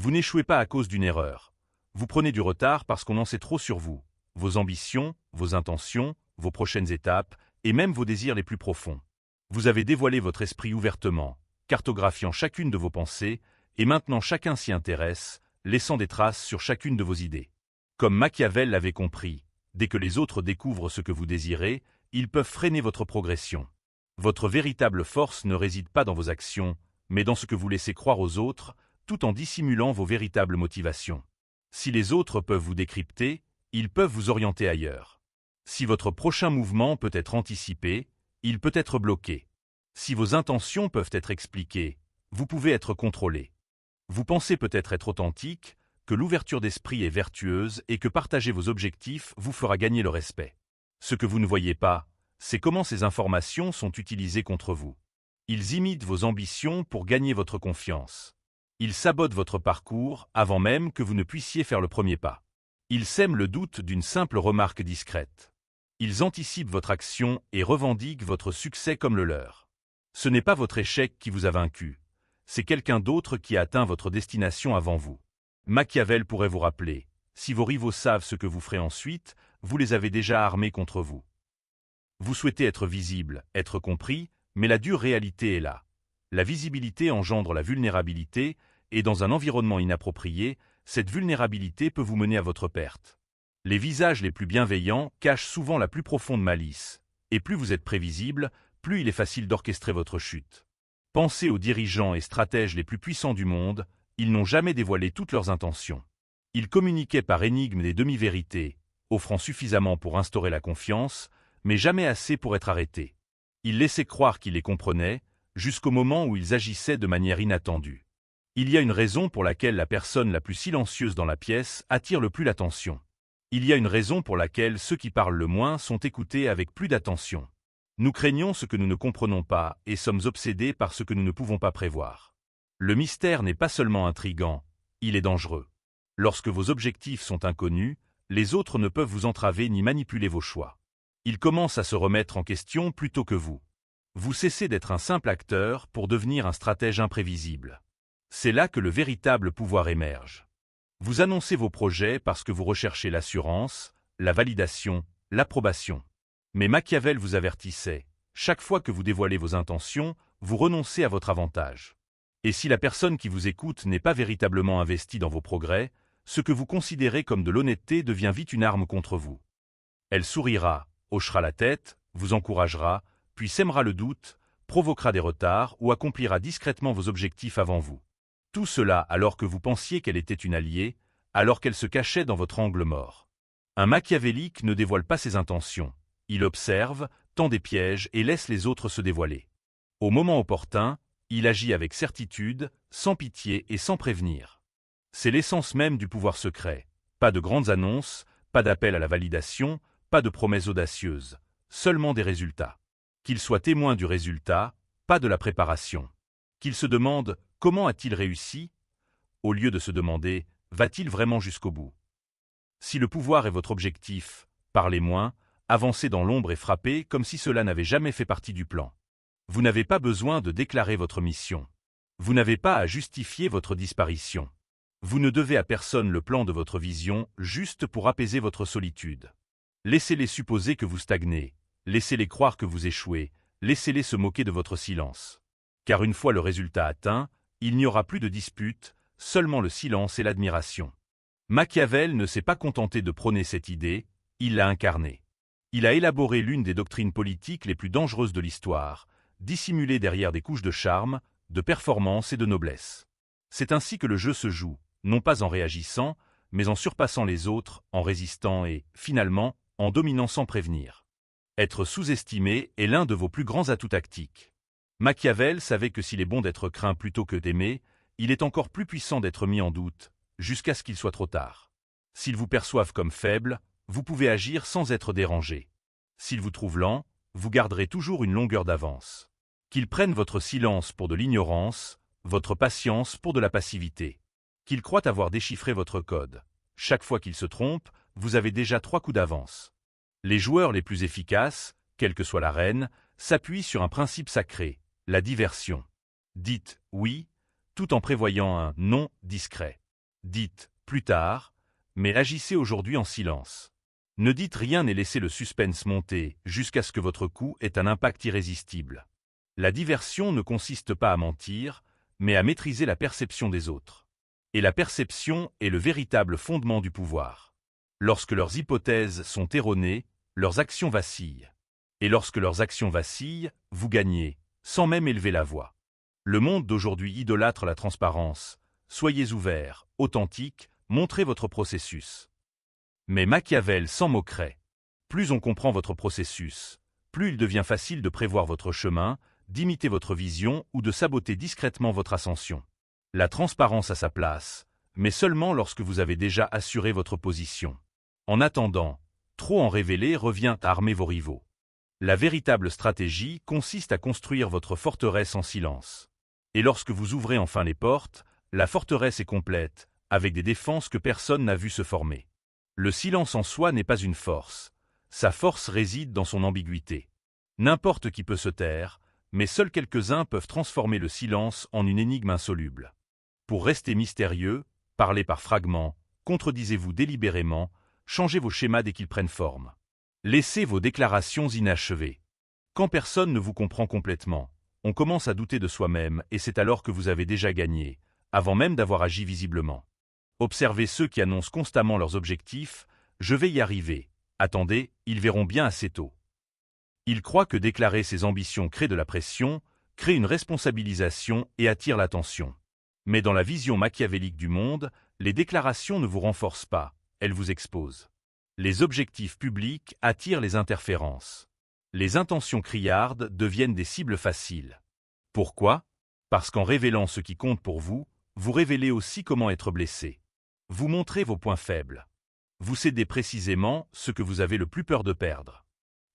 Vous n'échouez pas à cause d'une erreur. Vous prenez du retard parce qu'on en sait trop sur vous, vos ambitions, vos intentions, vos prochaines étapes, et même vos désirs les plus profonds. Vous avez dévoilé votre esprit ouvertement, cartographiant chacune de vos pensées, et maintenant chacun s'y intéresse, laissant des traces sur chacune de vos idées. Comme Machiavel l'avait compris, dès que les autres découvrent ce que vous désirez, ils peuvent freiner votre progression. Votre véritable force ne réside pas dans vos actions, mais dans ce que vous laissez croire aux autres, tout en dissimulant vos véritables motivations. Si les autres peuvent vous décrypter, ils peuvent vous orienter ailleurs. Si votre prochain mouvement peut être anticipé, il peut être bloqué. Si vos intentions peuvent être expliquées, vous pouvez être contrôlé. Vous pensez peut-être être authentique, que l'ouverture d'esprit est vertueuse et que partager vos objectifs vous fera gagner le respect. Ce que vous ne voyez pas, c'est comment ces informations sont utilisées contre vous. Ils imitent vos ambitions pour gagner votre confiance. Ils sabotent votre parcours avant même que vous ne puissiez faire le premier pas. Ils sèment le doute d'une simple remarque discrète. Ils anticipent votre action et revendiquent votre succès comme le leur. Ce n'est pas votre échec qui vous a vaincu, c'est quelqu'un d'autre qui a atteint votre destination avant vous. Machiavel pourrait vous rappeler, si vos rivaux savent ce que vous ferez ensuite, vous les avez déjà armés contre vous. Vous souhaitez être visible, être compris, mais la dure réalité est là. La visibilité engendre la vulnérabilité, et dans un environnement inapproprié, cette vulnérabilité peut vous mener à votre perte. Les visages les plus bienveillants cachent souvent la plus profonde malice, et plus vous êtes prévisible, plus il est facile d'orchestrer votre chute. Pensez aux dirigeants et stratèges les plus puissants du monde, ils n'ont jamais dévoilé toutes leurs intentions. Ils communiquaient par énigmes des demi-vérités, offrant suffisamment pour instaurer la confiance, mais jamais assez pour être arrêtés. Ils laissaient croire qu'ils les comprenaient, jusqu'au moment où ils agissaient de manière inattendue. Il y a une raison pour laquelle la personne la plus silencieuse dans la pièce attire le plus l'attention. Il y a une raison pour laquelle ceux qui parlent le moins sont écoutés avec plus d'attention. Nous craignons ce que nous ne comprenons pas et sommes obsédés par ce que nous ne pouvons pas prévoir. Le mystère n'est pas seulement intrigant, il est dangereux. Lorsque vos objectifs sont inconnus, les autres ne peuvent vous entraver ni manipuler vos choix. Ils commencent à se remettre en question plutôt que vous. Vous cessez d'être un simple acteur pour devenir un stratège imprévisible. C'est là que le véritable pouvoir émerge. Vous annoncez vos projets parce que vous recherchez l'assurance, la validation, l'approbation. Mais Machiavel vous avertissait, chaque fois que vous dévoilez vos intentions, vous renoncez à votre avantage. Et si la personne qui vous écoute n'est pas véritablement investie dans vos progrès, ce que vous considérez comme de l'honnêteté devient vite une arme contre vous. Elle sourira, hochera la tête, vous encouragera, puis sèmera le doute, provoquera des retards ou accomplira discrètement vos objectifs avant vous. Tout cela alors que vous pensiez qu'elle était une alliée, alors qu'elle se cachait dans votre angle mort. Un machiavélique ne dévoile pas ses intentions. Il observe, tend des pièges et laisse les autres se dévoiler. Au moment opportun, il agit avec certitude, sans pitié et sans prévenir. C'est l'essence même du pouvoir secret. Pas de grandes annonces, pas d'appel à la validation, pas de promesses audacieuses, seulement des résultats. Qu'il soit témoin du résultat, pas de la préparation. Qu'il se demande « Comment a-t-il réussi ?» au lieu de se demander « Va-t-il vraiment jusqu'au bout ?» Si le pouvoir est votre objectif, parlez moins, avancez dans l'ombre et frappez comme si cela n'avait jamais fait partie du plan. Vous n'avez pas besoin de déclarer votre mission. Vous n'avez pas à justifier votre disparition. Vous ne devez à personne le plan de votre vision juste pour apaiser votre solitude. Laissez-les supposer que vous stagnez, laissez-les croire que vous échouez, laissez-les se moquer de votre silence. Car une fois le résultat atteint, il n'y aura plus de dispute, seulement le silence et l'admiration. Machiavel ne s'est pas contenté de prôner cette idée, il l'a incarnée. Il a élaboré l'une des doctrines politiques les plus dangereuses de l'histoire, dissimulée derrière des couches de charme, de performance et de noblesse. C'est ainsi que le jeu se joue, non pas en réagissant, mais en surpassant les autres, en résistant et, finalement, en dominant sans prévenir. Être sous-estimé est l'un de vos plus grands atouts tactiques. Machiavel savait que s'il est bon d'être craint plutôt que d'aimer, il est encore plus puissant d'être mis en doute, jusqu'à ce qu'il soit trop tard. S'ils vous perçoivent comme faible, vous pouvez agir sans être dérangé. S'ils vous trouvent lent, vous garderez toujours une longueur d'avance. Qu'ils prennent votre silence pour de l'ignorance, votre patience pour de la passivité. Qu'ils croient avoir déchiffré votre code. Chaque fois qu'ils se trompent, vous avez déjà 3 coups d'avance. Les joueurs les plus efficaces, quelle que soit l'arène, s'appuient sur un principe sacré, la diversion. Dites « oui » tout en prévoyant un « non » discret. Dites « plus tard », mais agissez aujourd'hui en silence. Ne dites rien et laissez le suspense monter jusqu'à ce que votre coup ait un impact irrésistible. La diversion ne consiste pas à mentir, mais à maîtriser la perception des autres. Et la perception est le véritable fondement du pouvoir. Lorsque leurs hypothèses sont erronées, leurs actions vacillent. Et lorsque leurs actions vacillent, vous gagnez, sans même élever la voix. Le monde d'aujourd'hui idolâtre la transparence. Soyez ouverts, authentiques, montrez votre processus. Mais Machiavel s'en moquerait. Plus on comprend votre processus, plus il devient facile de prévoir votre chemin, d'imiter votre vision ou de saboter discrètement votre ascension. La transparence a sa place, mais seulement lorsque vous avez déjà assuré votre position. En attendant, trop en révéler revient à armer vos rivaux. La véritable stratégie consiste à construire votre forteresse en silence. Et lorsque vous ouvrez enfin les portes, la forteresse est complète, avec des défenses que personne n'a vu se former. Le silence en soi n'est pas une force. Sa force réside dans son ambiguïté. N'importe qui peut se taire, mais seuls quelques-uns peuvent transformer le silence en une énigme insoluble. Pour rester mystérieux, parlez par fragments, contredisez-vous délibérément, changez vos schémas dès qu'ils prennent forme. Laissez vos déclarations inachevées. Quand personne ne vous comprend complètement, on commence à douter de soi-même et c'est alors que vous avez déjà gagné, avant même d'avoir agi visiblement. Observez ceux qui annoncent constamment leurs objectifs, « je vais y arriver ». Attendez, ils verront bien assez tôt. Ils croient que déclarer ses ambitions crée de la pression, crée une responsabilisation et attire l'attention. Mais dans la vision machiavélique du monde, les déclarations ne vous renforcent pas, elles vous exposent. Les objectifs publics attirent les interférences. Les intentions criardes deviennent des cibles faciles. Pourquoi? Parce qu'en révélant ce qui compte pour vous, vous révélez aussi comment être blessé. Vous montrez vos points faibles. Vous cédez précisément ce que vous avez le plus peur de perdre.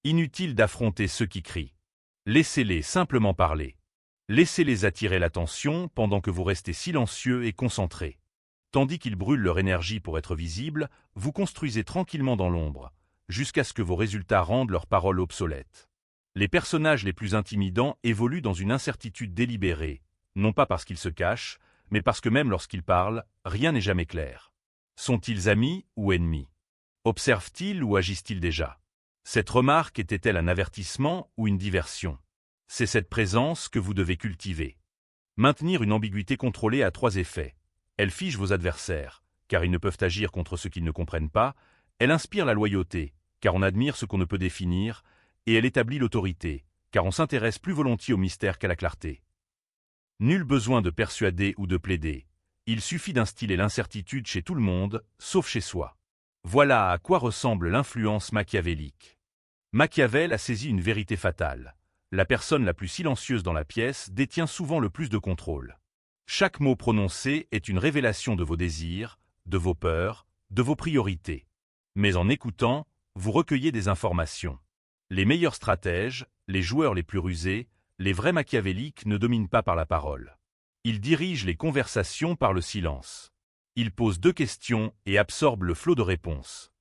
Inutile d'affronter ceux qui crient. Laissez-les simplement parler. Laissez-les attirer l'attention pendant que vous restez silencieux et concentrés. Tandis qu'ils brûlent leur énergie pour être visibles, vous construisez tranquillement dans l'ombre, jusqu'à ce que vos résultats rendent leurs paroles obsolètes. Les personnages les plus intimidants évoluent dans une incertitude délibérée, non pas parce qu'ils se cachent, mais parce que même lorsqu'ils parlent, rien n'est jamais clair. Sont-ils amis ou ennemis? Observent-ils ou agissent-ils déjà? Cette remarque était-elle un avertissement ou une diversion? C'est cette présence que vous devez cultiver. Maintenir une ambiguïté contrôlée a 3 effets. Elle fige vos adversaires, car ils ne peuvent agir contre ce qu'ils ne comprennent pas. Elle inspire la loyauté, car on admire ce qu'on ne peut définir. Et elle établit l'autorité, car on s'intéresse plus volontiers au mystère qu'à la clarté. Nul besoin de persuader ou de plaider. Il suffit d'instiller l'incertitude chez tout le monde, sauf chez soi. Voilà à quoi ressemble l'influence machiavélique. Machiavel a saisi une vérité fatale. La personne la plus silencieuse dans la pièce détient souvent le plus de contrôle. Chaque mot prononcé est une révélation de vos désirs, de vos peurs, de vos priorités. Mais en écoutant, vous recueillez des informations. Les meilleurs stratèges, les joueurs les plus rusés, les vrais machiavéliques ne dominent pas par la parole. Ils dirigent les conversations par le silence. Ils posent 2 questions et absorbent le flot de réponses.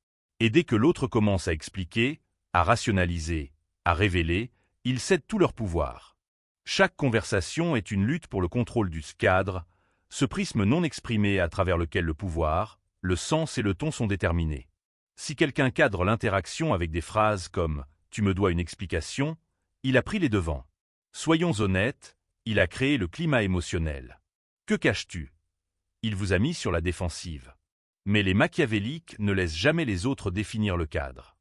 Et dès que l'autre commence à expliquer, à rationaliser, à révéler, ils cèdent tout leur pouvoir. Chaque conversation est une lutte pour le contrôle du cadre, ce prisme non exprimé à travers lequel le pouvoir, le sens et le ton sont déterminés. Si quelqu'un cadre l'interaction avec des phrases comme « tu me dois une explication », il a pris les devants. Soyons honnêtes, il a créé le climat émotionnel. Que caches-tu? Il vous a mis sur la défensive. Mais les machiavéliques ne laissent jamais les autres définir le cadre.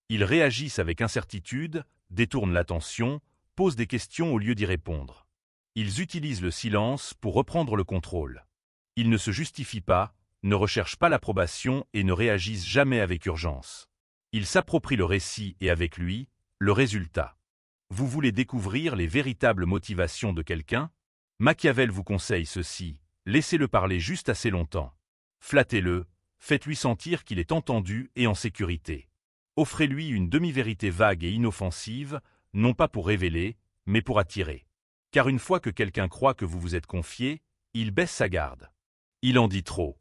Ils réagissent avec incertitude, détournent l'attention, posent des questions au lieu d'y répondre. Ils utilisent le silence pour reprendre le contrôle. Ils ne se justifient pas, ne recherchent pas l'approbation et ne réagissent jamais avec urgence. Ils s'approprient le récit et avec lui, le résultat. Vous voulez découvrir les véritables motivations de quelqu'un? Machiavel vous conseille ceci, laissez-le parler juste assez longtemps. Flattez-le, faites-lui sentir qu'il est entendu et en sécurité. Offrez-lui une demi-vérité vague et inoffensive, non pas pour révéler, mais pour attirer. Car une fois que quelqu'un croit que vous vous êtes confié, il baisse sa garde. Il en dit trop.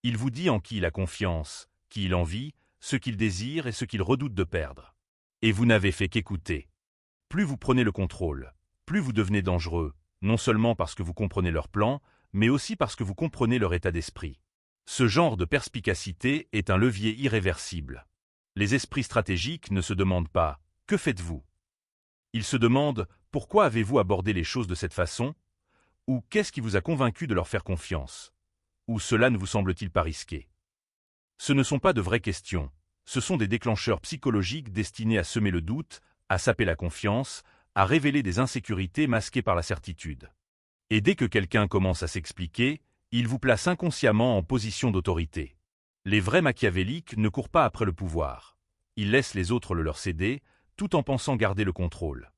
Il vous dit en qui il a confiance, qui il envie, ce qu'il désire et ce qu'il redoute de perdre. Et vous n'avez fait qu'écouter. Plus vous prenez le contrôle, plus vous devenez dangereux, non seulement parce que vous comprenez leur plan, mais aussi parce que vous comprenez leur état d'esprit. Ce genre de perspicacité est un levier irréversible. Les esprits stratégiques ne se demandent pas « Que faites-vous » Ils se demandent « Pourquoi avez-vous abordé les choses de cette façon ?» ou « Qu'est-ce qui vous a convaincu de leur faire confiance ?» ou « Cela ne vous semble-t-il pas risqué ?» Ce ne sont pas de vraies questions, ce sont des déclencheurs psychologiques destinés à semer le doute, à saper la confiance, à révéler des insécurités masquées par la certitude. Et dès que quelqu'un commence à s'expliquer, il vous place inconsciemment en position d'autorité. Les vrais machiavéliques ne courent pas après le pouvoir. Ils laissent les autres le leur céder, tout en pensant garder le contrôle.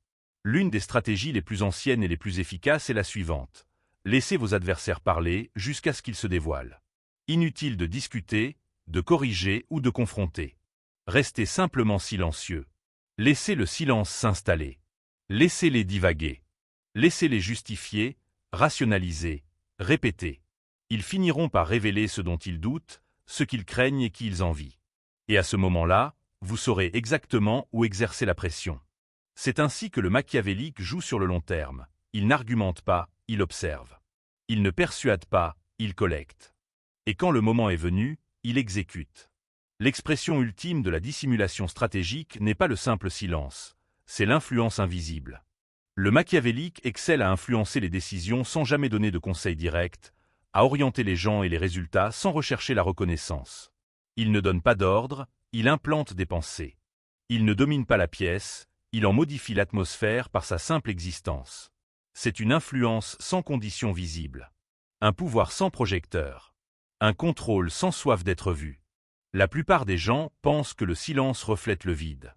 L'une des stratégies les plus anciennes et les plus efficaces est la suivante. Laissez vos adversaires parler jusqu'à ce qu'ils se dévoilent. Inutile de discuter, de corriger ou de confronter. Restez simplement silencieux. Laissez le silence s'installer. Laissez-les divaguer. Laissez-les justifier, rationaliser, répéter. Ils finiront par révéler ce dont ils doutent, ce qu'ils craignent et qui ils envient. Et à ce moment-là, vous saurez exactement où exercer la pression. C'est ainsi que le machiavélique joue sur le long terme. Il n'argumente pas, il observe. Il ne persuade pas, il collecte. Et quand le moment est venu, il exécute. L'expression ultime de la dissimulation stratégique n'est pas le simple silence, c'est l'influence invisible. Le machiavélique excelle à influencer les décisions sans jamais donner de conseils directs, à orienter les gens et les résultats sans rechercher la reconnaissance. Il ne donne pas d'ordre, il implante des pensées. Il ne domine pas la pièce, il en modifie l'atmosphère par sa simple existence. C'est une influence sans condition visible. Un pouvoir sans projecteur. Un contrôle sans soif d'être vu. La plupart des gens pensent que le silence reflète le vide.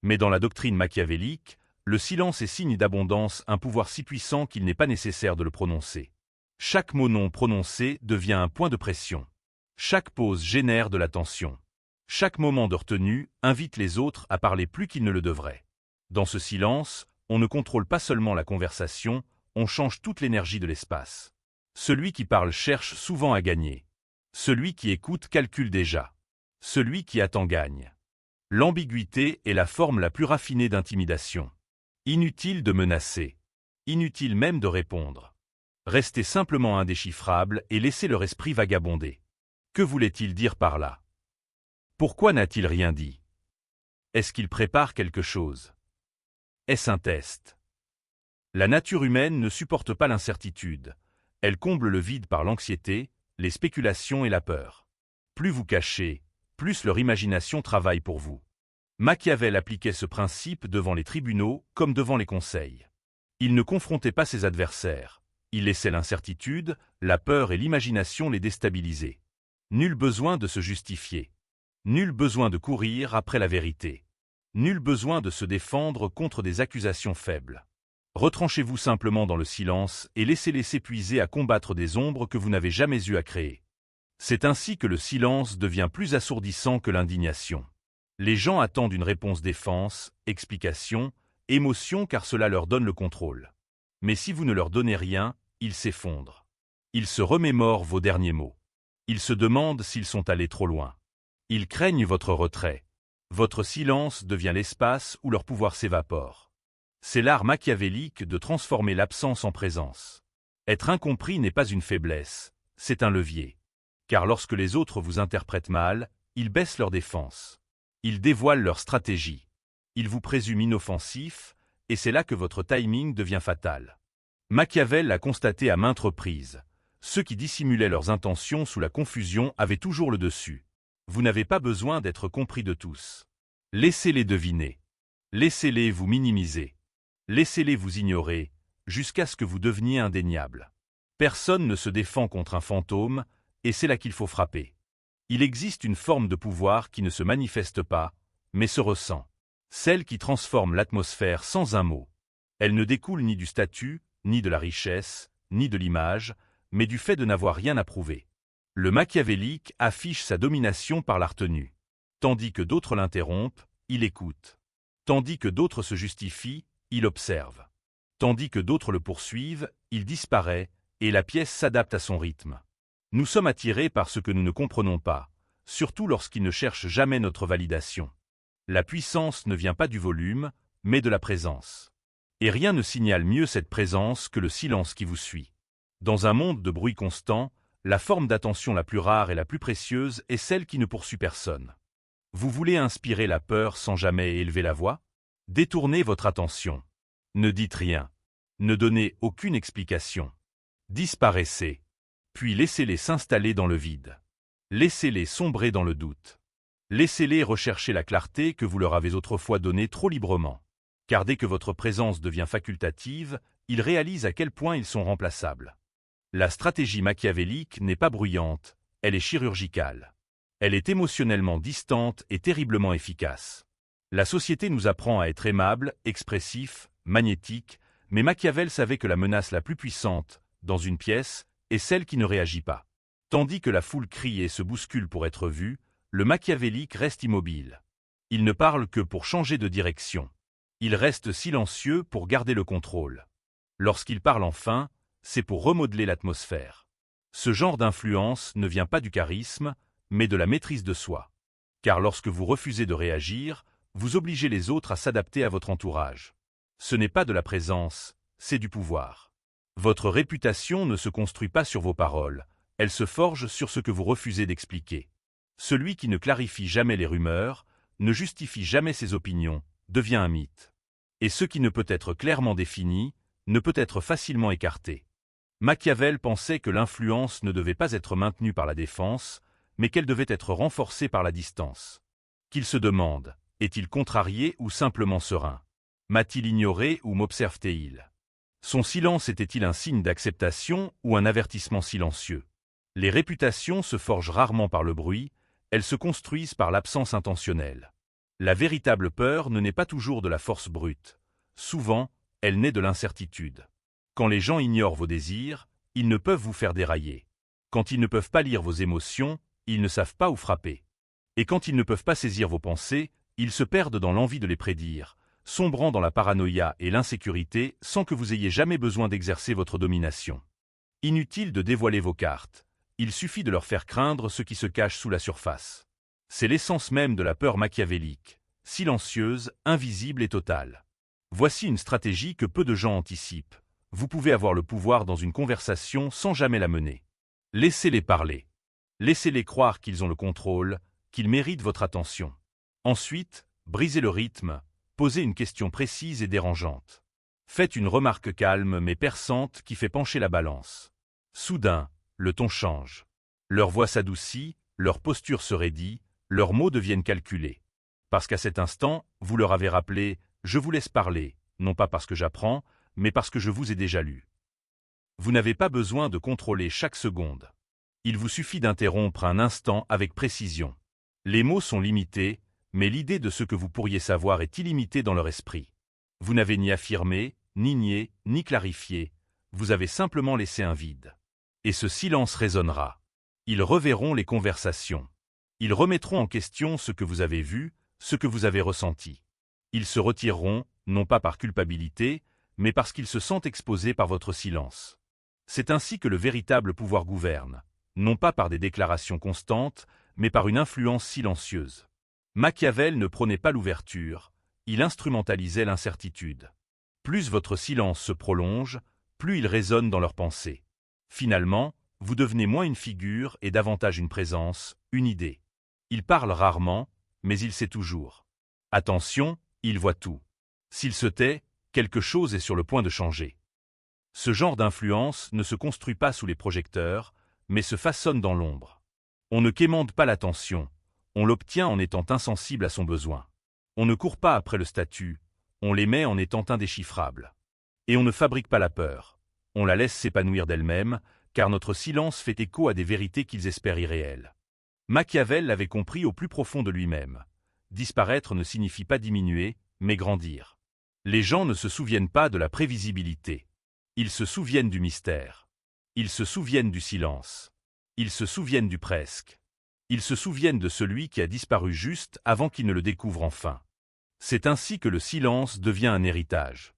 Mais dans la doctrine machiavélique, le silence est signe d'abondance, un pouvoir si puissant qu'il n'est pas nécessaire de le prononcer. Chaque mot non prononcé devient un point de pression. Chaque pause génère de la tension. Chaque moment de retenue invite les autres à parler plus qu'ils ne le devraient. Dans ce silence, on ne contrôle pas seulement la conversation, on change toute l'énergie de l'espace. Celui qui parle cherche souvent à gagner. Celui qui écoute calcule déjà. Celui qui attend gagne. L'ambiguïté est la forme la plus raffinée d'intimidation. Inutile de menacer. Inutile même de répondre. Restez simplement indéchiffrable et laissez leur esprit vagabonder. Que voulait-il dire par là? Pourquoi n'a-t-il rien dit? Est-ce qu'il prépare quelque chose? Est-ce un test? La nature humaine ne supporte pas l'incertitude. Elle comble le vide par l'anxiété, les spéculations et la peur. Plus vous cachez, plus leur imagination travaille pour vous. Machiavel appliquait ce principe devant les tribunaux comme devant les conseils. Il ne confrontait pas ses adversaires. Il laissait l'incertitude, la peur et l'imagination les déstabiliser. Nul besoin de se justifier. Nul besoin de courir après la vérité. Nul besoin de se défendre contre des accusations faibles. Retranchez-vous simplement dans le silence et laissez-les s'épuiser à combattre des ombres que vous n'avez jamais eu à créer. C'est ainsi que le silence devient plus assourdissant que l'indignation. Les gens attendent une réponse défense, explication, émotion car cela leur donne le contrôle. Mais si vous ne leur donnez rien, ils s'effondrent. Ils se remémorent vos derniers mots. Ils se demandent s'ils sont allés trop loin. Ils craignent votre retrait. Votre silence devient l'espace où leur pouvoir s'évapore. C'est l'art machiavélique de transformer l'absence en présence. Être incompris n'est pas une faiblesse, c'est un levier. Car lorsque les autres vous interprètent mal, ils baissent leur défense. Ils dévoilent leur stratégie. Ils vous présument inoffensif, et c'est là que votre timing devient fatal. Machiavel l'a constaté à maintes reprises. Ceux qui dissimulaient leurs intentions sous la confusion avaient toujours le dessus. Vous n'avez pas besoin d'être compris de tous. Laissez-les deviner. Laissez-les vous minimiser. Laissez-les vous ignorer, jusqu'à ce que vous deveniez indéniable. Personne ne se défend contre un fantôme, et c'est là qu'il faut frapper. Il existe une forme de pouvoir qui ne se manifeste pas, mais se ressent. Celle qui transforme l'atmosphère sans un mot. Elle ne découle ni du statut, ni de la richesse, ni de l'image, mais du fait de n'avoir rien à prouver. Le machiavélique affiche sa domination par la retenue. Tandis que d'autres l'interrompent, il écoute. Tandis que d'autres se justifient, il observe. Tandis que d'autres le poursuivent, il disparaît, et la pièce s'adapte à son rythme. Nous sommes attirés par ce que nous ne comprenons pas, surtout lorsqu'il ne cherche jamais notre validation. La puissance ne vient pas du volume, mais de la présence. Et rien ne signale mieux cette présence que le silence qui vous suit. Dans un monde de bruit constant, La forme d'attention la plus rare et la plus précieuse est celle qui ne poursuit personne. Vous voulez inspirer la peur sans jamais élever la voix? Détournez votre attention. Ne dites rien. Ne donnez aucune explication. Disparaissez. Puis laissez-les s'installer dans le vide. Laissez-les sombrer dans le doute. Laissez-les rechercher la clarté que vous leur avez autrefois donnée trop librement. Car dès que votre présence devient facultative, ils réalisent à quel point ils sont remplaçables. La stratégie machiavélique n'est pas bruyante, elle est chirurgicale. Elle est émotionnellement distante et terriblement efficace. La société nous apprend à être aimable, expressif, magnétique, mais Machiavel savait que la menace la plus puissante, dans une pièce, est celle qui ne réagit pas. Tandis que la foule crie et se bouscule pour être vue, le machiavélique reste immobile. Il ne parle que pour changer de direction. Il reste silencieux pour garder le contrôle. Lorsqu'il parle enfin, c'est pour remodeler l'atmosphère. Ce genre d'influence ne vient pas du charisme, mais de la maîtrise de soi. Car lorsque vous refusez de réagir, vous obligez les autres à s'adapter à votre entourage. Ce n'est pas de la présence, c'est du pouvoir. Votre réputation ne se construit pas sur vos paroles, elle se forge sur ce que vous refusez d'expliquer. Celui qui ne clarifie jamais les rumeurs, ne justifie jamais ses opinions, devient un mythe. Et ce qui ne peut être clairement défini, ne peut être facilement écarté. Machiavel pensait que l'influence ne devait pas être maintenue par la défense, mais qu'elle devait être renforcée par la distance. Qu'il se demande, est-il contrarié ou simplement serein? M'a-t-il ignoré ou m'observe-t-il? Son silence était-il un signe d'acceptation ou un avertissement silencieux? Les réputations se forgent rarement par le bruit, elles se construisent par l'absence intentionnelle. La véritable peur ne naît pas toujours de la force brute. Souvent, elle naît de l'incertitude. Quand les gens ignorent vos désirs, ils ne peuvent vous faire dérailler. Quand ils ne peuvent pas lire vos émotions, ils ne savent pas où frapper. Et quand ils ne peuvent pas saisir vos pensées, ils se perdent dans l'envie de les prédire, sombrant dans la paranoïa et l'insécurité sans que vous ayez jamais besoin d'exercer votre domination. Inutile de dévoiler vos cartes, il suffit de leur faire craindre ce qui se cache sous la surface. C'est l'essence même de la peur machiavélique, silencieuse, invisible et totale. Voici une stratégie que peu de gens anticipent. Vous pouvez avoir le pouvoir dans une conversation sans jamais la mener. Laissez-les parler. Laissez-les croire qu'ils ont le contrôle, qu'ils méritent votre attention. Ensuite, brisez le rythme, posez une question précise et dérangeante. Faites une remarque calme mais perçante qui fait pencher la balance. Soudain, le ton change. Leur voix s'adoucit, leur posture se raidit, leurs mots deviennent calculés. Parce qu'à cet instant, vous leur avez rappelé « Je vous laisse parler », non pas parce que j'apprends, mais parce que je vous ai déjà lu. Vous n'avez pas besoin de contrôler chaque seconde. Il vous suffit d'interrompre un instant avec précision. Les mots sont limités, mais l'idée de ce que vous pourriez savoir est illimitée dans leur esprit. Vous n'avez ni affirmé, ni nié, ni clarifié, vous avez simplement laissé un vide. Et ce silence résonnera. Ils reverront les conversations. Ils remettront en question ce que vous avez vu, ce que vous avez ressenti. Ils se retireront, non pas par culpabilité, mais parce qu'ils se sentent exposés par votre silence. C'est ainsi que le véritable pouvoir gouverne, non pas par des déclarations constantes, mais par une influence silencieuse. Machiavel ne prônait pas l'ouverture, il instrumentalisait l'incertitude. Plus votre silence se prolonge, plus il résonne dans leurs pensées. Finalement, vous devenez moins une figure et davantage une présence, une idée. Il parle rarement, mais il sait toujours. Attention, il voit tout. S'il se tait, quelque chose est sur le point de changer. Ce genre d'influence ne se construit pas sous les projecteurs, mais se façonne dans l'ombre. On ne quémande pas l'attention, on l'obtient en étant insensible à son besoin. On ne court pas après le statut, on l'émet en étant indéchiffrable. Et on ne fabrique pas la peur, on la laisse s'épanouir d'elle-même, car notre silence fait écho à des vérités qu'ils espèrent irréelles. Machiavel l'avait compris au plus profond de lui-même. Disparaître ne signifie pas diminuer, mais grandir. Les gens ne se souviennent pas de la prévisibilité. Ils se souviennent du mystère. Ils se souviennent du silence. Ils se souviennent du presque. Ils se souviennent de celui qui a disparu juste avant qu'il ne le découvre enfin. C'est ainsi que le silence devient un héritage.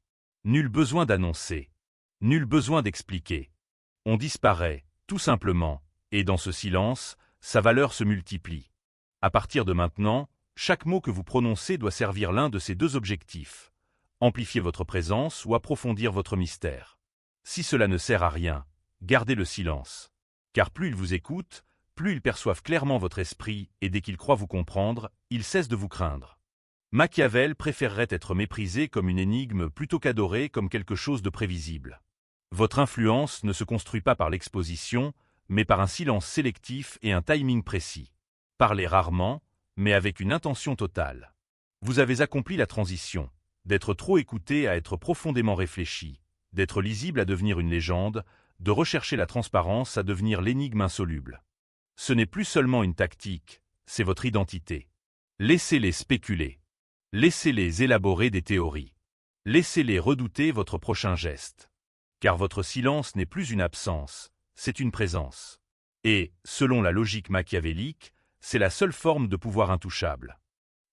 Nul besoin d'annoncer. Nul besoin d'expliquer. On disparaît, tout simplement, et dans ce silence, sa valeur se multiplie. À partir de maintenant, chaque mot que vous prononcez doit servir l'un de ces deux objectifs. Amplifier votre présence ou approfondir votre mystère. Si cela ne sert à rien, gardez le silence. Car plus ils vous écoutent, plus ils perçoivent clairement votre esprit et dès qu'ils croient vous comprendre, ils cessent de vous craindre. Machiavel préférerait être méprisé comme une énigme plutôt qu'adoré comme quelque chose de prévisible. Votre influence ne se construit pas par l'exposition, mais par un silence sélectif et un timing précis. Parlez rarement, mais avec une intention totale. Vous avez accompli la transition, d'être trop écouté à être profondément réfléchi, d'être lisible à devenir une légende, de rechercher la transparence à devenir l'énigme insoluble. Ce n'est plus seulement une tactique, c'est votre identité. Laissez-les spéculer. Laissez-les élaborer des théories. Laissez-les redouter votre prochain geste. Car votre silence n'est plus une absence, c'est une présence. Et, selon la logique machiavélique, c'est la seule forme de pouvoir intouchable.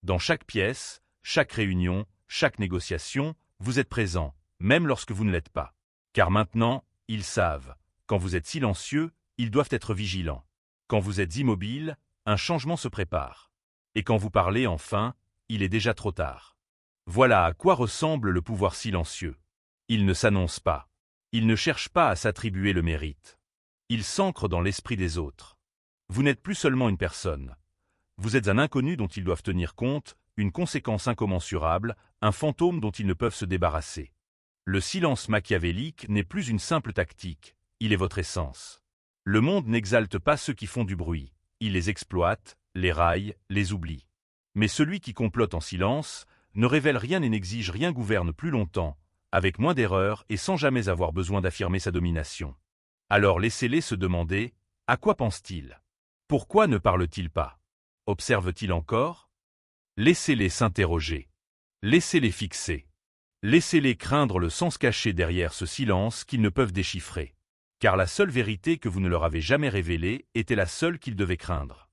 Dans chaque pièce, chaque réunion, chaque négociation, vous êtes présent, même lorsque vous ne l'êtes pas. Car maintenant, ils savent, quand vous êtes silencieux, ils doivent être vigilants. Quand vous êtes immobile, un changement se prépare. Et quand vous parlez enfin, il est déjà trop tard. Voilà à quoi ressemble le pouvoir silencieux. Il ne s'annonce pas. Il ne cherche pas à s'attribuer le mérite. Il s'ancre dans l'esprit des autres. Vous n'êtes plus seulement une personne. Vous êtes un inconnu dont ils doivent tenir compte, une conséquence incommensurable, un fantôme dont ils ne peuvent se débarrasser. Le silence machiavélique n'est plus une simple tactique, il est votre essence. Le monde n'exalte pas ceux qui font du bruit, il les exploite, les raille, les oublie. Mais celui qui complote en silence, ne révèle rien et n'exige rien gouverne plus longtemps, avec moins d'erreurs et sans jamais avoir besoin d'affirmer sa domination. Alors laissez-les se demander, à quoi pense-t-il? Pourquoi ne parle-t-il pas? Observe-t-il encore? Laissez-les s'interroger. Laissez-les fixer. Laissez-les craindre le sens caché derrière ce silence qu'ils ne peuvent déchiffrer. Car la seule vérité que vous ne leur avez jamais révélée était la seule qu'ils devaient craindre.